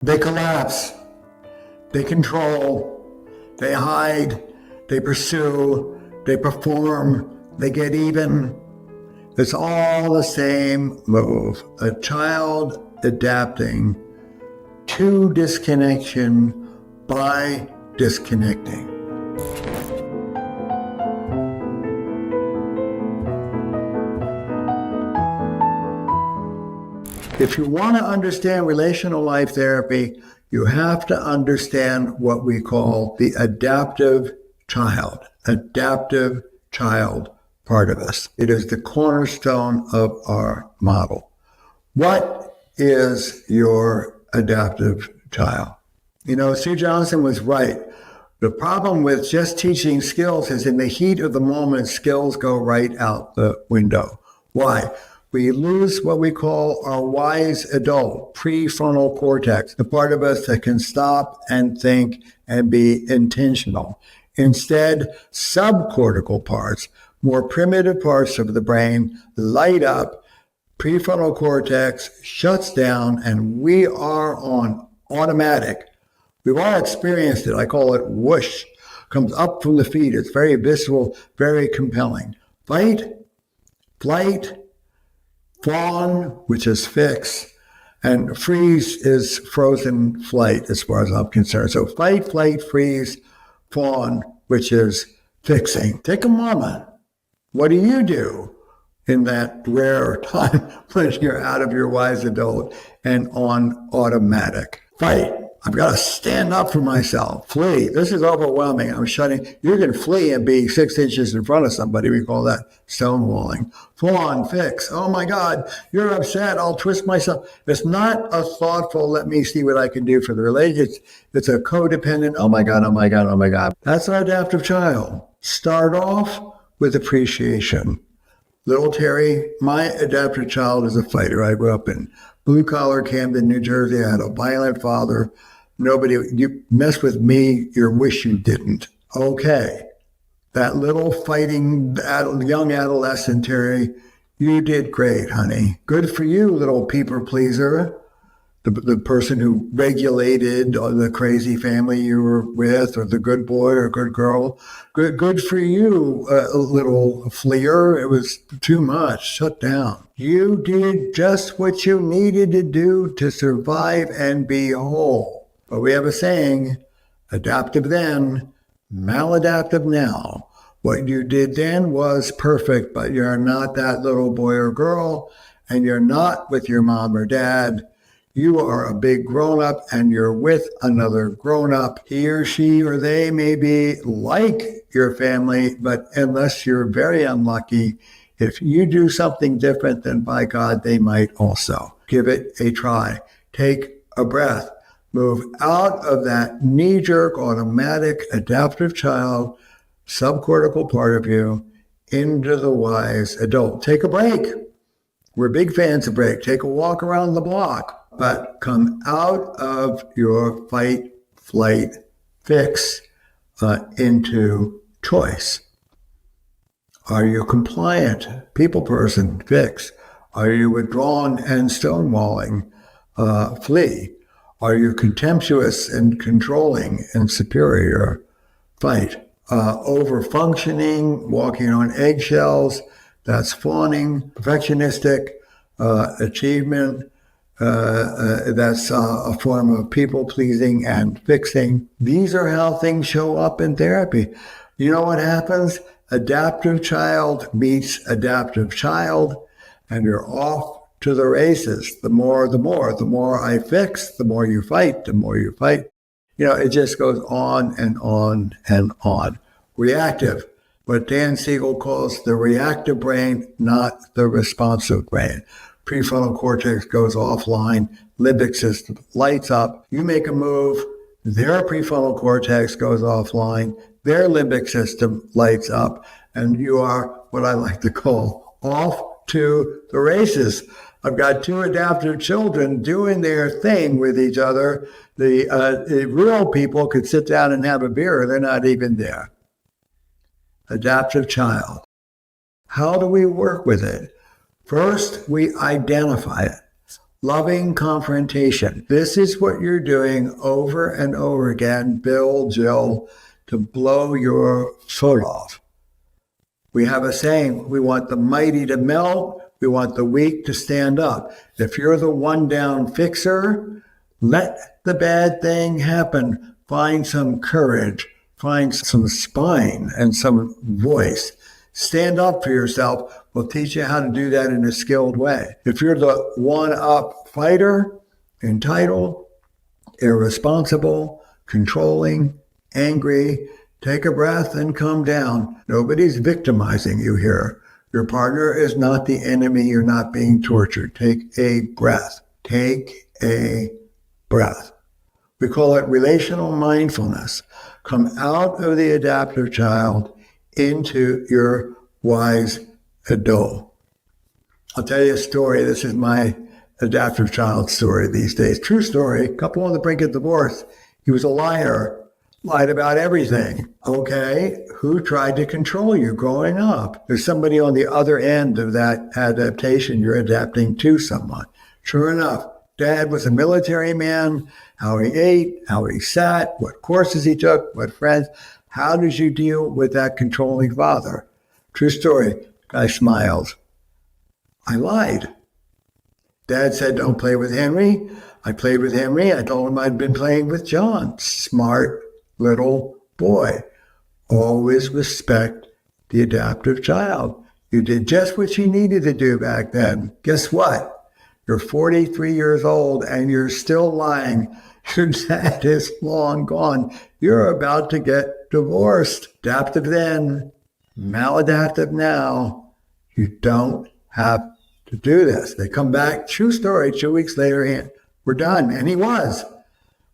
They collapse, they control, they hide, they pursue, they perform, they get even. It's all the same move. A child adapting to disconnection by disconnecting. If you want to understand relational life therapy, you have to understand what we call the adaptive child part of us. It is the cornerstone of our model. What is your adaptive child? You know, Sue Johnson was right. The problem with just teaching skills is in the heat of the moment, skills go right out the window. Why? We lose what we call our wise adult, prefrontal cortex, the part of us that can stop and think and be intentional. Instead, subcortical parts, more primitive parts of the brain, light up, prefrontal cortex shuts down, and we are on automatic. We've all experienced it. I call it whoosh. Comes up from the feet. It's very visceral, very compelling. Fight, flight, fawn, which is fix, and freeze is frozen flight as far as I'm concerned. So fight, flight, freeze, fawn, which is fixing. Take a moment. What do you do in that rare time when you're out of your wise adult and on automatic? Fight. I've got to stand up for myself. Flee. This is overwhelming. I'm shutting. You can flee and be 6 inches in front of somebody. We call that stonewalling. Fawn, fix. Oh my God, you're upset. I'll twist myself. It's not a thoughtful, let me see what I can do for the relationship. It's a codependent, oh my God, oh my God, oh my God. That's our adaptive child. Start off with appreciation. Little Terry, my adaptive child is a fighter. I grew up in blue-collar Camden, New Jersey. I had a violent father. You mess with me, you wish you didn't. Okay. That little fighting young adolescent, Terry, you did great, honey. Good for you, little people pleaser. The person who regulated the crazy family you were with, or the good boy or good girl. Good for you, little fleer. It was too much. Shut down. You did just what you needed to do to survive and be whole. But we have a saying, adaptive then, maladaptive now. What you did then was perfect, but you're not that little boy or girl, and you're not with your mom or dad. You are a big grown-up and you're with another grown-up. He or she or they may be like your family, but unless you're very unlucky, if you do something different, then by God, they might also. Give it a try. Take a breath. Move out of that knee-jerk, automatic, adaptive child, subcortical part of you, into the wise adult. Take a break. We're big fans of break. Take a walk around the block, but come out of your fight, flight, fix into choice. Are you compliant? People person, fix. Are you withdrawn and stonewalling? Flee. Are you contemptuous and controlling and superior? Fight. Over-functioning, walking on eggshells, that's fawning. Perfectionistic, achievement, that's a form of people-pleasing and fixing. These are how things show up in therapy. You know what happens? Adaptive child meets adaptive child, and you're off to the races. The more I fix, the more you fight, You know, it just goes on and on and on. Reactive, what Dan Siegel calls the reactive brain, not the responsive brain. Prefrontal cortex goes offline, limbic system lights up. You make a move, their prefrontal cortex goes offline, their limbic system lights up, and you are what I like to call off to the races. I've got two adaptive children doing their thing with each other. The real people could sit down and have a beer. They're not even there. Adaptive child. How do we work with it? First, we identify it. Loving confrontation. This is what you're doing over and over again, Bill, Jill, to blow your foot off. We have a saying, we want the mighty to melt, we want the weak to stand up. If you're the one down fixer, let the bad thing happen. Find some courage, find some spine and some voice. Stand up for yourself. We'll teach you how to do that in a skilled way. If you're the one-up fighter, entitled, irresponsible, controlling, angry, take a breath and calm down. Nobody's victimizing you here. Your partner is not the enemy. You're not being tortured. Take a breath. Take a breath. We call it relational mindfulness. Come out of the adaptive child into your wise adult. I'll tell you a story. This is my adaptive child story these days. True story. Couple on the brink of divorce. He was a liar. Lied about everything. Okay, who tried to control you growing up? There's somebody on the other end of that adaptation. You're adapting to someone. Sure enough, Dad was a military man. How he ate, how he sat, what courses he took, what friends. How did you deal with that controlling father? True story. Guy smiled. I lied. Dad said, don't play with Henry. I played with Henry. I told him I'd been playing with John. Smart little boy. Always respect the adaptive child. You did just what you needed to do back then. Guess what? You're 43 years old and you're still lying. Your dad is long gone. You're about to get divorced. Adaptive then, maladaptive now. You don't have to do this. They come back, true story, 2 weeks later, we're done. And he was.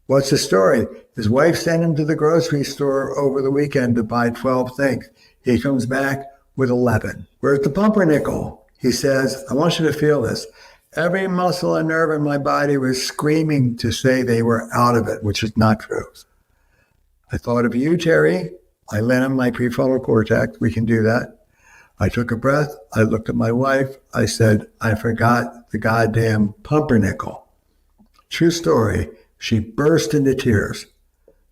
What's the story? His wife sent him to the grocery store over the weekend to buy 12 things. He comes back with 11. Where's the pumpernickel? He says, I want you to feel this. Every muscle and nerve in my body was screaming to say they were out of it, which is not true. I thought of you, Terry. I lent him my prefrontal cortex. We can do that. I took a breath. I looked at my wife. I said, I forgot the goddamn pumpernickel. True story. She burst into tears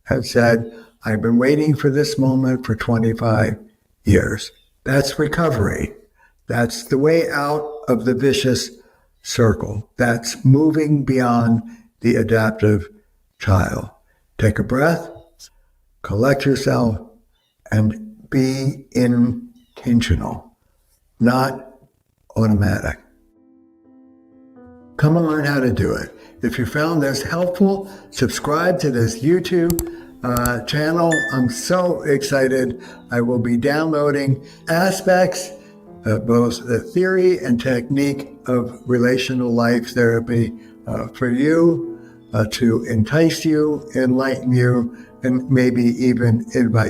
and said, I've been waiting for this moment for 25 years. That's recovery. That's the way out of the vicious circle. That's moving beyond the adaptive child. Take a breath, collect yourself, and be intentional, not automatic. Come and learn how to do it. If you found this helpful, subscribe to this YouTube channel. I'm so excited. I will be downloading aspects of both the theory and technique of relational life therapy for you to entice you, enlighten you, and maybe even invite